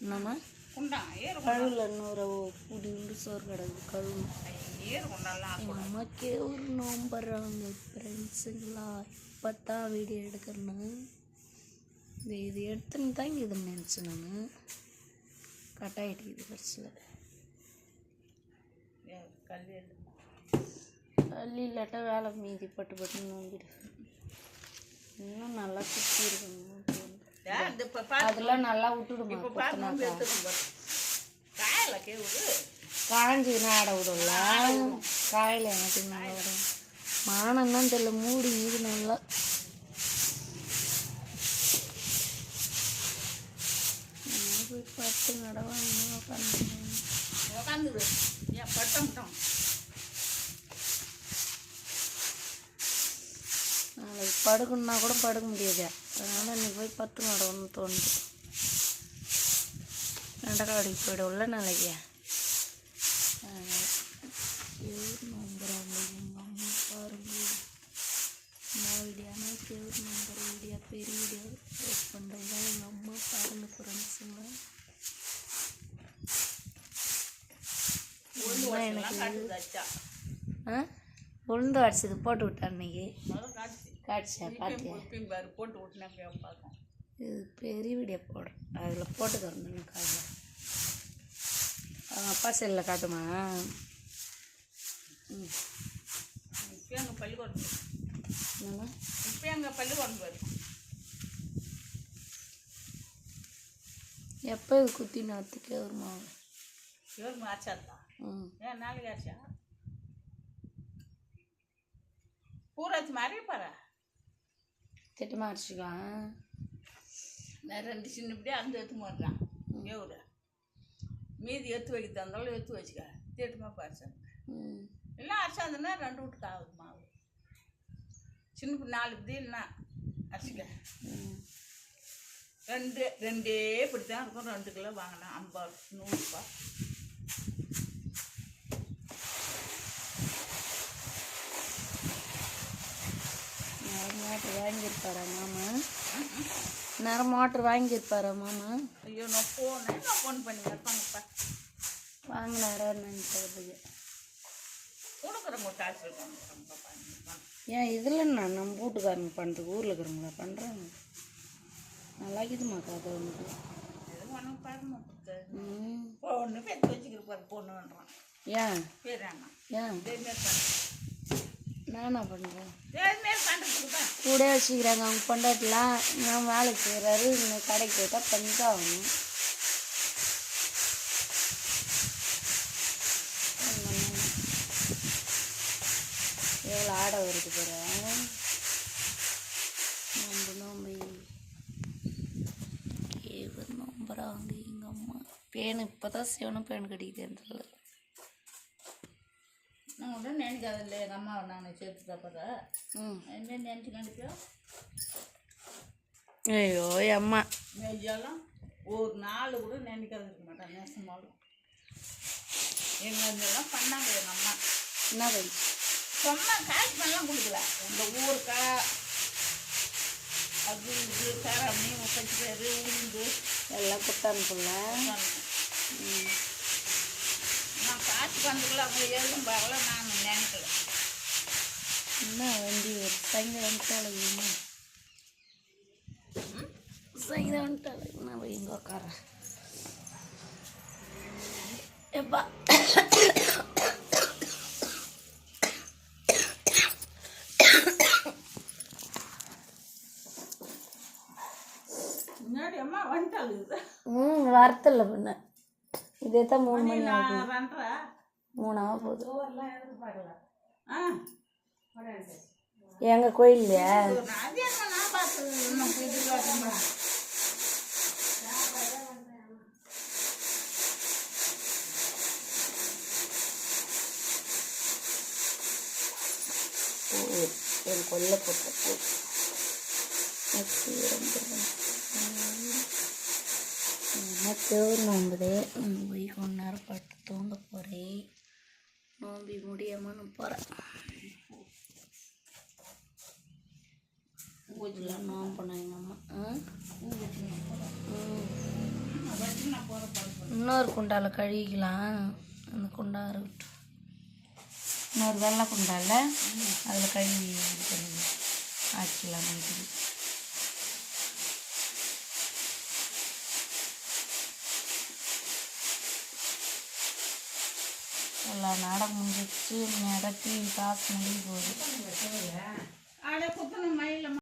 என்னம்மா கழுவில் இன்னொரு குடி உண்டு சோறு கிடக்கு கழுவு எங்கள் அம்மாக்கே ஒரு நோம்புறாங்க ஃப்ரெண்ட்ஸுங்களா. இப்போ தான் வீடியோ எடுக்கிறேன்னு இது எடுத்துன்னு தான் இதுன்னு நினச்சேன் நான். கட்டாயிட்டு இது பரிசில் கல் இல்லாட்டா வேலை மீதி பட்டு பட்டு நோம்பிடு. இன்னும் நல்லா சுற்றி இருக்கணும். அதெல்லாம் நல்லா விட்டுடுமா. காஞ்சின்னா ஆட விடல. காயில் எனக்கு நல்லா விடும். மானம் தான் தெரியல மூடி இது நல்லா. போய் பட்டு நடவாங்க உட்காந்து நாளைக்கு படுக்கணுன்னா கூட படுக்க முடியாது. அதனால் இன்னைக்கு போய் பத்து நடவுன்னு தோணுது. வெண்டைக்காடிக்கு போய்டும்ல நாளைக்கு. நம்புறாங்க எங்கள் அம்மா பாருங்க. நான் வீடியோனா கேவுர் நம்புற வீடியோ பெரிய வீடியோ போஸ்ட் பண்ணுறது தான் எங்கள் அம்மா பாருங்க ஃப்ரெண்ட்ஸுங்க. உளுந்து அடிச்சது போட்டு விட்டேன் அன்னைக்கு. காட்சியா பார்த்தியா? இது பெரிய வீடியோ போடுறேன். அதில் போட்டு தரணும் காலையில். அவங்க அப்பா செல்லில் காட்டுமா? இப்போ எங்கள் பள்ளிக்கூடம் என்னம்மா இப்போ எங்கள் பள்ளிக்கூடம் போயிருக்கோம். எப்போ இது குத்தி நாற்றுக்கு வருமா? இவர் ஆச்சாதான். ஏன் நாளைக்கு ஆச்சா பூராச்சு மாதிரி பாரு திட்டு மாறிச்சுக்கான். நான் 2 சின்ன இப்படியே அந்த எடுத்து மாட்டான். எவ்வளோ மீதி எடுத்து வைக்க தந்தாலும் எடுத்து வச்சுக்க. திட்டுமா பறிச்சாங்க எல்லாம் அரைச்சாந்துன்னா 2 வீட்டுக்கு ஆகுது மாவு. சின்ன 4 இப்படி இல்லைன்னா அரைச்சிக்க. 2 இப்படி தான் இருக்கும். 2 கிலோ வாங்கினா 50 100 ரூபா. மோட்ரு வாங்கியிருப்பாரா மாமா? நேரம் மோட்ரு வாங்கியிருப்பாரா மாமா? ஐயோ நான் ஃபோன் பண்ணி வைப்பாங்கப்பா. வாங்கினாரா நினைக்கிறதுக்கு கொடுக்குறவங்க காசு. ஏன் இதில் நம்ம வீட்டுக்காரங்க பண்ணுறது ஊரில் இருக்கிறவங்களா பண்ணுறாங்க. நல்லா இருக்குதுமா கதை வந்து. ஒன்றும் பாருமா பொண்ணு பேத்து வச்சுக்கிறப்பாரு பொண்ணுன்றான். ஏன் ஏன் நானா பண்ணுறேன் கூட வச்சுக்கிறாங்க அவங்க பொண்டாட்டிலாம். நான் வேலைக்கு போயிடுறாரு. இன்னும் கடைக்கு போயிட்டா பண்ணிட்டு ஆகணும். எவ்வளோ ஆடை வருது போகிறேன். நம்புறாங்க எங்கள் அம்மா. பேனு இப்போ தான் சிவனும் பேன் கட்டிக்கிது எந்த நான் உடனே நினைக்காதில்ல. எங்கள் அம்மாவை நான் சேர்த்துட்டா போகிறேன். என்ன நினச்சி நினைப்போம். ஐயோ அம்மா நெஜெல்லாம் ஒரு நாள் கூட நினைக்காது இருக்க மாட்டேன். நேசமாலும் எங்கெல்லாம் பண்ணாங்க எங்கள் அம்மா. என்ன பண்ணி சொன்னா காசு பண்ணலாம் கொடுக்கல. இந்த ஊருக்கா அது இது காராமணி 30 பேர் உளுந்து எல்லாம் கொடுத்தானுக்குள்ள நான் காசு பண்ணுறதுக்குள்ள அவங்க எதுவும் பார்க்கல. நான் நினைக்கல. என்ன வண்டி ஒரு சாயங்காலம் வந்துட்டாளுங்கம்மா. சாயங்காலம் வந்துட்டாளுங்கண்ணா. எங்கே உட்காரேன் எப்பா. முன்னாடி அம்மா வந்துட்டாளுங்க. வரத்தில்ல பண்ண இதே தான் 3 மணி ஆகும். 3 ஆக போகுது. எங்க கோயில்லையா? என் கொல்ல போட்ட தேவர் நோம்புது. போய் கொஞ்ச நேரம் பட்டு தூங்க போகிறேன். நோம்பி முடியாமல் நான் போகிறேன். பூஜைலாம் நோம்பு பண்ணாங்க அம்மா. இன்னொரு குண்டாவில் கழுவிக்கலாம். அந்த குண்டா இருக்கட்டும். இன்னொரு வெள்ளை குண்டாவில் அதில் கழுவி இது பண்ணி ஆக்கிக்கலாம். இது எல்லா நாடகம் முடிஞ்சிச்சு. நடத்தி காசு முடிய போகுது. அட குத்தணும் மயில